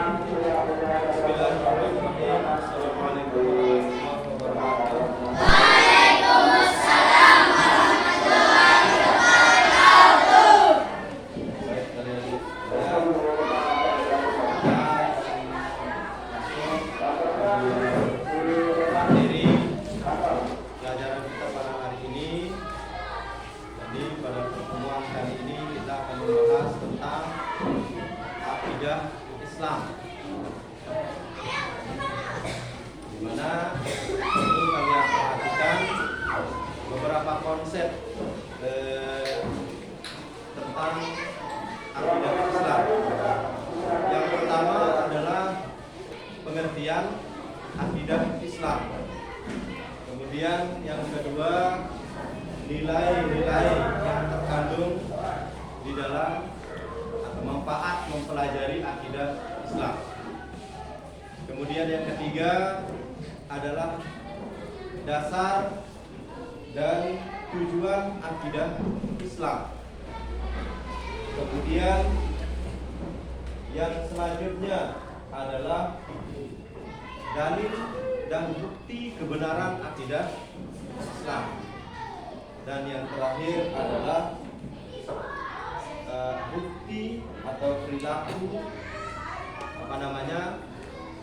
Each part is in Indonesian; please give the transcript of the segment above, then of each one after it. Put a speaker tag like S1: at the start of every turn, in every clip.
S1: Bismillahirrahmanirrahim. Assalamualaikum warahmatullahi wabarakatuh. Baik, kalian materi pelajaran kita pada hari ini. Jadi pada pertemuan kali ini kita akan membahas tentang akidah Islam, di mana ini kalian perhatikan beberapa konsep tentang akidah Islam. Yang pertama adalah pengertian akidah Islam. Kemudian yang kedua, nilai-nilai yang terkandung di dalam atau manfaat mempelajari akidah Islam. Kemudian yang ketiga adalah dasar dan tujuan akidah Islam. Kemudian yang selanjutnya adalah dalil dan bukti kebenaran akidah Islam. Dan yang terakhir adalah bukti atau perilaku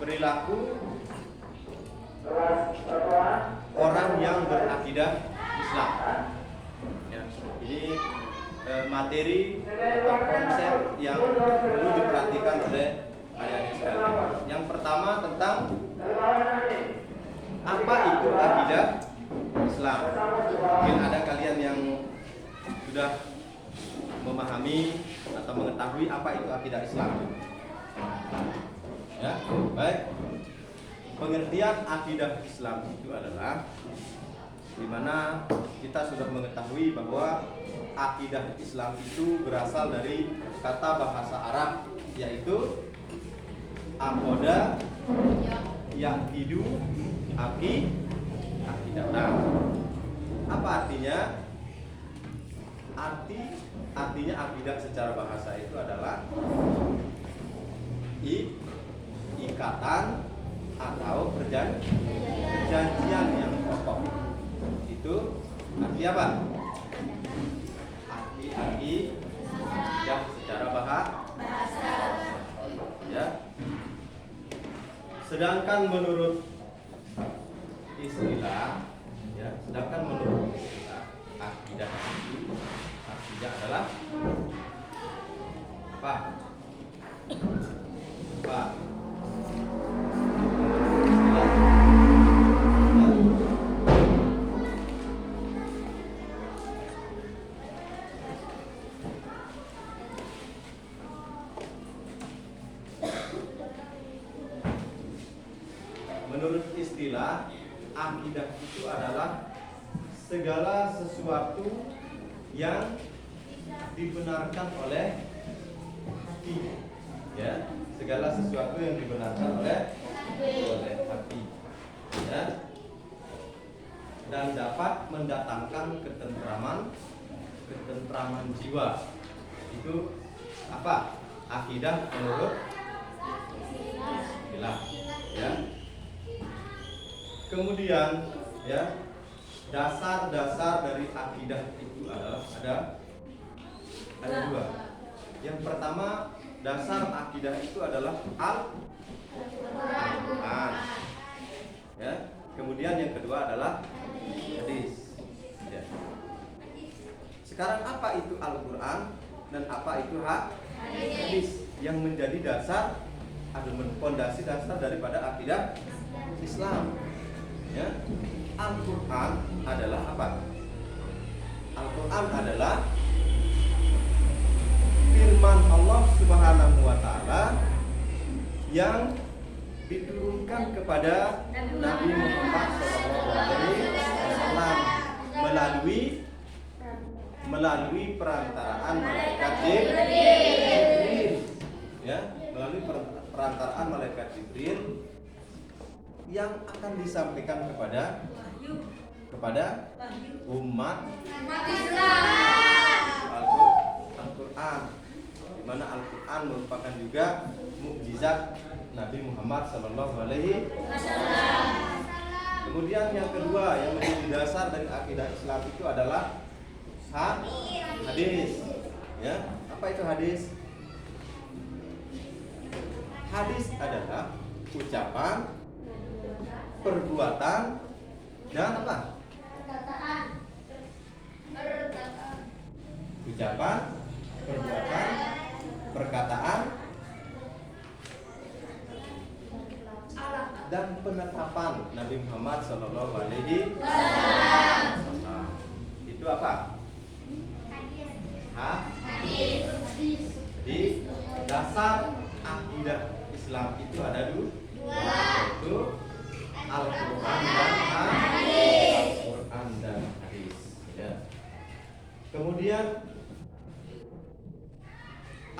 S1: perilaku orang yang berakidah Islam. Ya, ini materi atau konsep yang perlu diperhatikan oleh adik-adik sekalian. Yang pertama tentang apa itu akidah Islam. Mungkin ada kalian yang sudah memahami atau mengetahui apa itu akidah Islam. Ya, baik. Pengertian akidah Islam itu adalah di mana kita sudah mengetahui bahwa akidah Islam itu berasal dari kata bahasa Arab, yaitu aqoda, yaqidu, aqidatan. Apa artinya? Artinya akidah secara bahasa itu adalah ikatan atau perjanjian yang kokoh. Itu arti apa? Arti yang secara bahasa. Ya. Sedangkan menurut istilah, akidah adalah apa? Menurut istilah, akidah itu adalah segala sesuatu yang dibenarkan oleh hati. Ya, segala sesuatu yang dibenarkan oleh hati. Ya. Dan dapat mendatangkan ketentraman jiwa. Itu apa? Akidah menurut istilah. Ya. Kemudian ya, dasar-dasar dari akidah itu adalah ada dua. Yang pertama, dasar akidah itu adalah Al-Quran. Ya. Kemudian yang kedua adalah hadis. Ya. Sekarang apa itu Al-Quran dan apa itu hadis yang menjadi dasar atau fondasi dasar daripada akidah Islam? Ya. Al-Quran adalah apa? Al-Quran adalah firman Allah Subhanahu wa Ta'ala yang diturunkan kepada Nabi Muhammad SAW melalui perantaraan malaikat Jibril. Ya, melalui perantaraan malaikat Jibril yang akan disampaikan kepada umat Islam. Al-Quran. di mana Al-Quran merupakan juga mukjizat Nabi Muhammad SAW. Kemudian yang kedua yang menjadi dasar dari akidah Islam itu adalah hadis. Ya, apa itu hadis? Hadis adalah ucapan, perbuatan, dan apa? Ucapan, perbuatan, perkataan, dan penetapan Nabi Muhammad SAW. Itu apa? Hadis. Jadi dasar akidah Islam itu ada dua, yaitu Al-Quran dan hadis. Quran dan hadis. Ya. Kemudian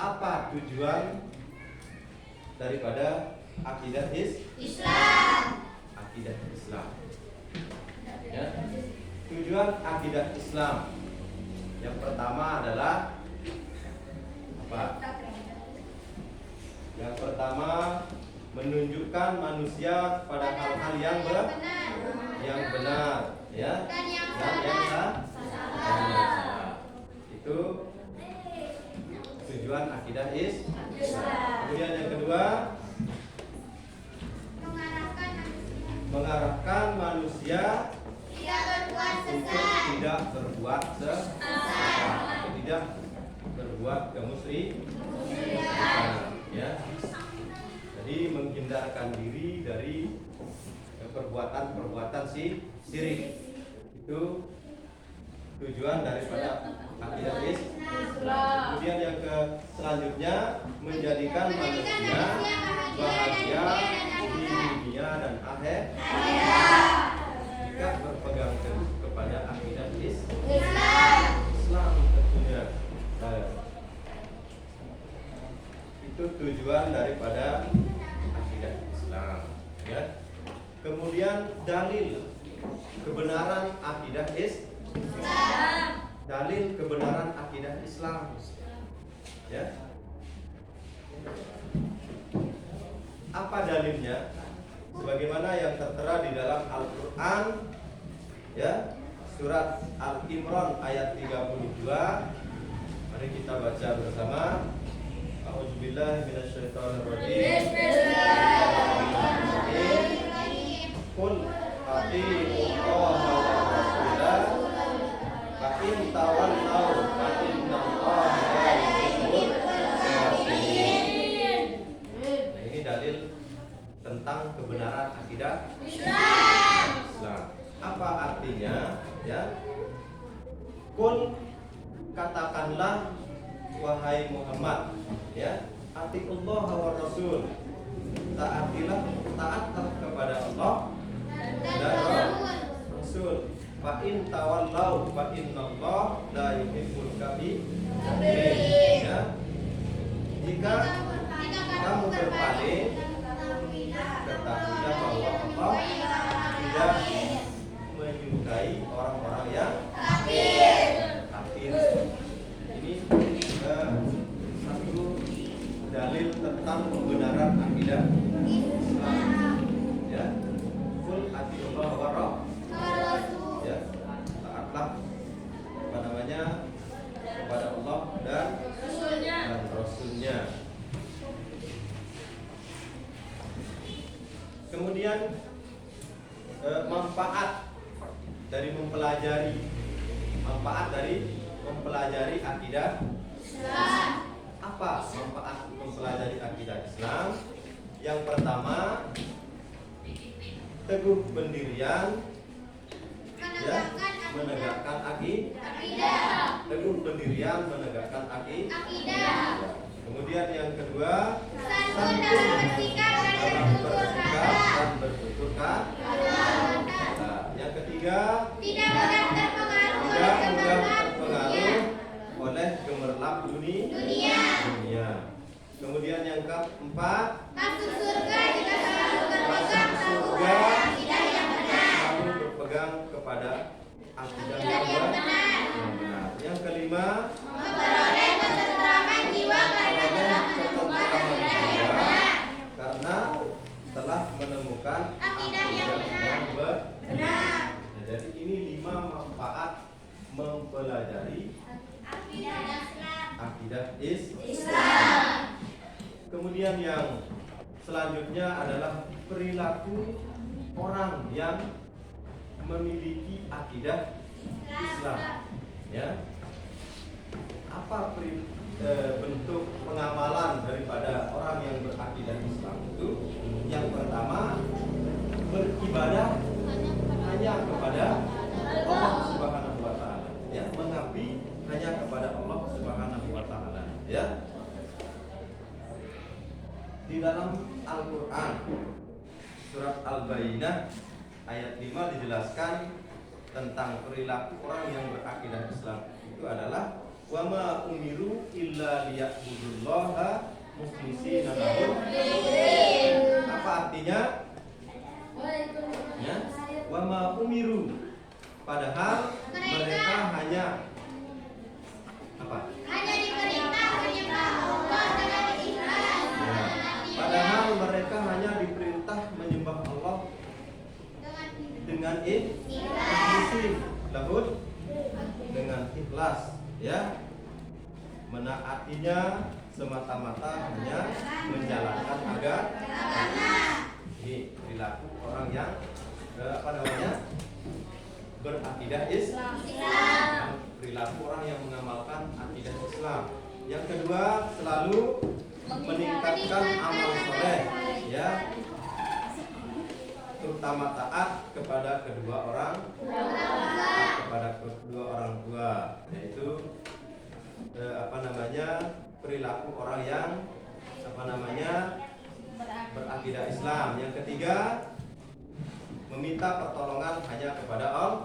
S1: apa tujuan daripada akidah Islam? Akidah Islam. Ya. Tujuan akidah Islam yang pertama adalah apa? Yang pertama menunjukkan manusia pada hal-hal yang benar, ya, dan yang salah. Itu tujuan akidah Islam. Kemudian yang kedua, mengarahkan manusia untuk tidak berbuat sesat, tidak berbuat kemusyrikan, ya. Jadi menghindarkan diri dari perbuatan-perbuatan syirik. Itu tujuan daripada akidah Islam. Kemudian yang selanjutnya menjadikan manusia bahagia di dunia dan akhirat jika berpegang teguh kepada akidah Islam tentunya. Itu tujuan daripada akidah Islam, ya. Kemudian dalil kebenaran akidah Islam. Dalil kebenaran akidah Islam, ya. Apa dalilnya? Sebagaimana yang tertera di dalam Al-Quran, ya, surat Al-Imran ayat 32. Mari kita baca bersama. A'udzubillahi minasyaitonirrajim. Bismillahirrahmanirrahim. Qul atiiullaha wa rasulah fa in tawallaw fa innallaha la yuhibbul kafirin. Nah, ini dalil tentang kebenaran akidah Islam. Apa artinya, ya? Qul, katakanlah wahai Muhammad, ya, atiullah wa rasul, taatlah kepada Allah dan Rasul. Fa in tawallau fa innallaha la yuhibbul kafirin. Ya. Jika kamu berpaling, ketahuilah bahwa Allah tidak menyukai orang-orang yang kafir. Ini satu dalil tentang kebenaran akidah Islam, ya. Qul atiullah wa rasul, ya, taatlah kepada Allah dan Rasulnya. Kemudian manfaat dari mempelajari akidah Islam. Apa manfaat mempelajari akidah Islam? Yang pertama, teguh pendirian, ya, menegakkan akidah. Teguh pendirian, menegakkan akidah. Kemudian yang kedua, santun dalam bersikap dan bertutur kata. Yang ketiga, tidak mudah terpengaruh oleh gemerlap dunia. Kemudian yang keempat, masuk surga jika selalu berpegang kepada akidah yang benar. Yang kelima, memperoleh ketentraman jiwa pada Kemudian yang selanjutnya adalah perilaku orang yang memiliki akidah Islam. Ya, apa bentuk pengamalan daripada orang yang berakidah Islam itu? Yang pertama, beribadah hanya kepada Allah Subhanahu wa taala. Ya, mengabdi hanya kepada Allah Subhanahu wa taala. Ya. Di dalam Al-Qur'an surat Al-Bayyinah ayat 5 dijelaskan tentang perilaku orang yang berakidah Islam. Itu adalah wa ma umiru illa liya'budullaha mukhlishina lahud. Apa artinya? Ya, wa ma umiru, padahal mereka hanya apa?
S2: Hanya diperintah menyembah Allah dengan ikhlas.
S1: Ya, padahal mereka hanya diperintah menyembah Allah dengan ikhlas, lahud, dengan ikhlas, ya, menaatinya semata-mata hanya menjalankan agama. Ini perilaku orang yang berakidah Islam. Perilaku orang yang mengamalkan akidah Islam. Yang kedua, selalu meningkatkan amal soleh, ya, terutama taat kepada kedua orang tua, yaitu perilaku orang yang berakidah Islam. Yang ketiga, meminta pertolongan hanya kepada Allah.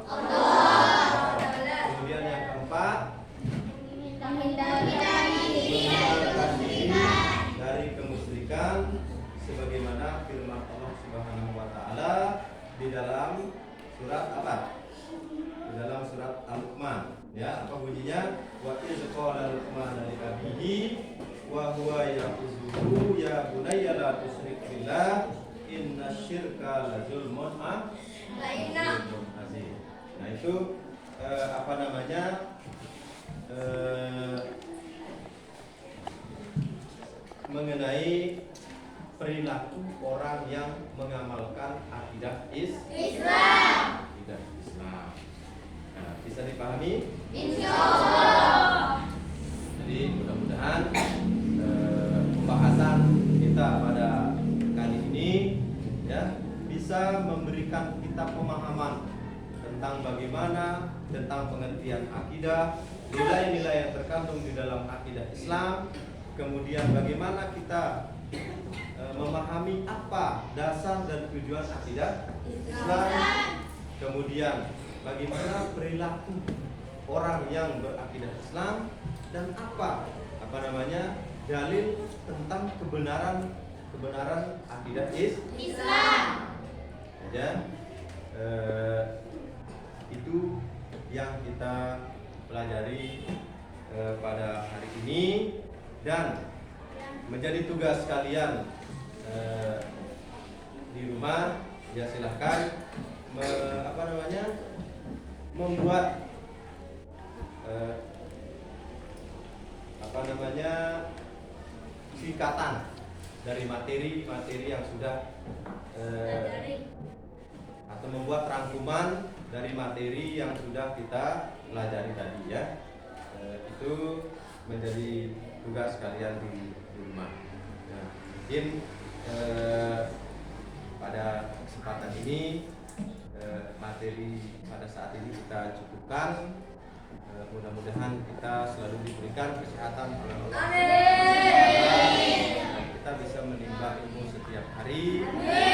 S1: Kemudian yang keempat, menghindarkan diri dari kemusyrikan, sebagaimana firman Allah Subhanahu wa taala di dalam surat apa? Di dalam surat Al-Luqman. Ya, apa bunyinya? Wa iz qala Luqman li abihi wa huwa yaquzuhu ya bunayya la tusyrik billah innasyirka la zulmun azim. Nah, itu mengenai perilaku orang yang mengamalkan akidah Islam. Akidah Islam. Nah, bisa dipahami? Insyaallah. Jadi mudah-mudahan pembahasan kita pada kali ini, ya, bisa memberikan kita pemahaman tentang bagaimana, tentang pengertian akidah, nilai-nilai yang terkandung di dalam akidah Islam, kemudian bagaimana kita memahami apa dasar dan tujuan akidah Islam, kemudian bagaimana perilaku orang yang berakidah Islam, dan apa dalil tentang kebenaran akidah Islam. Ya, itu yang kita pelajari pada hari ini, dan menjadi tugas kalian di rumah, ya, silahkan membuat singkatan dari materi yang sudah atau membuat rangkuman dari materi yang sudah kita pelajari tadi, ya. Itu menjadi tugas kalian di rumah. Nah, mungkin pada kesempatan ini materi pada saat ini kita cukupkan. Mudah-mudahan kita selalu diberikan kesehatan oleh Allah. Amin. Kita bisa menimba ilmu setiap hari. Amin.